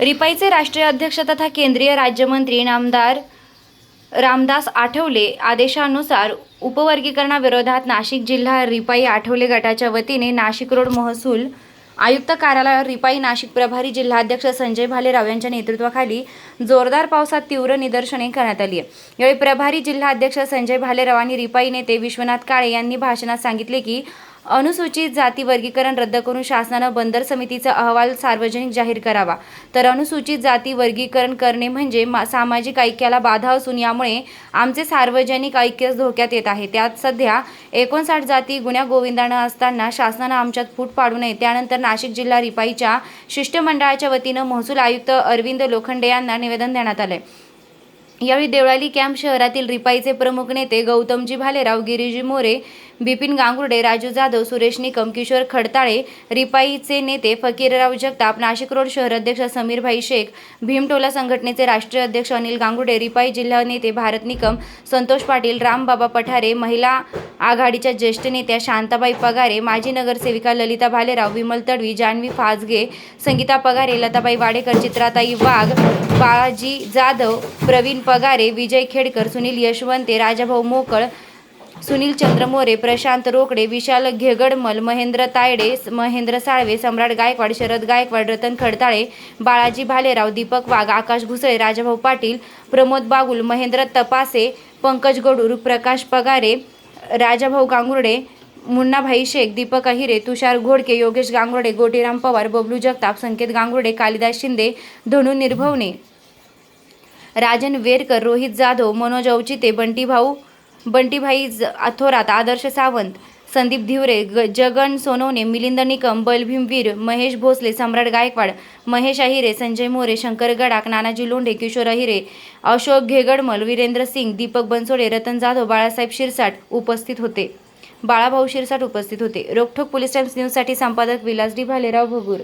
रिपाईचे राष्ट्रीय अध्यक्ष तथा केंद्रीय राज्यमंत्री नामदार रामदास आठवले आदेशानुसार उपवर्गीकरणाविरोधात नाशिक जिल्हा रिपाई आठवले गटाच्या वतीने नाशिक रोड महसूल आयुक्त कार्यालयावर रिपाई नाशिक प्रभारी जिल्हाध्यक्ष संजय भालेराव यांच्या नेतृत्वाखाली जोरदार पावसात तीव्र निदर्शने करण्यात आली आहे। यावेळी प्रभारी जिल्हाध्यक्ष संजय भालेराव आणि रिपाई नेते विश्वनाथ काळे यांनी भाषणात सांगितले की अनुसूचित जाती वर्गीकरण रद्द करून शासनानं बंदर समितीचा अहवाल सार्वजनिक जाहीर करावा। तर अनुसूचित जाती वर्गीकरण करणे म्हणजे सामाजिक ऐक्याला बाधा असून यामुळे आमचे सार्वजनिक ऐक्य धोक्यात येत आहे। त्यात सध्या 59 जाती गुण्यागोविंदानं असताना शासनानं आमच्यात फूट पाडू नये। त्यानंतर नाशिक जिल्हा रिपाईच्या शिष्टमंडळाच्या वतीनं महसूल आयुक्त अरविंद लोखंडे यांना निवेदन देण्यात आले। यावेळी देवळाली कॅम्प शहरातील रिपाईचे प्रमुख नेते गौतमजी भालेराव, गिरीजी मोरे, बिपिन गांगुर्डे, राजू जाधव, सुरेश निकम, किशोर खडताळे, रिपाईचे नेते फकीरराव जगताप, नाशिक रोड शहर अध्यक्ष समीरभाई शेख, भीमटोला संघटनेचे राष्ट्रीय अध्यक्ष अनिल गांगुर्डे, रिपाई जिल्हा नेते भारत निकम, संतोष पाटील, रामबाबा पठारे, महिला आघाडीच्या ज्येष्ठ नेत्या शांताबाई पगारे, माजी नगरसेविका ललिता भालेराव, विमल तडवी, जान्हवी फाजगे, संगीता पगारे, लताबाई वाडेकर, चित्राताई वाघ, बाळाजी जाधव, प्रवीण पगारे, विजय खेडकर, सुनील यशवंते, राजाभाऊ मोकळ, सुनील चंद्र मोरे, प्रशांत रोकडे, विशाल घेगडमल, महेंद्र तायडे, महेंद्र साळवे, सम्राट गायकवाड, शरद गायकवाड, रतन खडताळे, बाळाजी भालेराव, दीपक वाघ, आकाश घुसळे, राजाभाऊ पाटील, प्रमोद बागुल, महेंद्र तपासे, पंकज गडूर, प्रकाश पगारे, राजाभाऊ गांगुर्डे, मुन्नाभाई शेख, दीपक अहिरे, तुषार घोडके, योगेश गांगुर्डे, गोटीराम पवार, बबलू जगताप, संकेत गांगुर्डे, कालिदास शिंदे, धनु निर्भवने, राजन वेरकर, रोहित जाधव, मनोज अवचिते, बंटीभाई थोरात, आदर्श सावंत, संदीप धिवरे, जगन सोनवणे, मिलिंद निकम, बलभीम वीर, महेश भोसले, सम्राट गायकवाड, महेश अहिरे, संजय मोरे, शंकर गडाख, नानाजी लोंढे, किशोर अहिरे, अशोक घेगडमल, वीरेंद्र सिंग, दीपक बनसोडे, रतन जाधव, बाळाभाऊ शिरसाट उपस्थित होते। रोकठोक पोलीस टाइम्स न्यूजसाठी संपादक विलास डी भालेराव भगूर।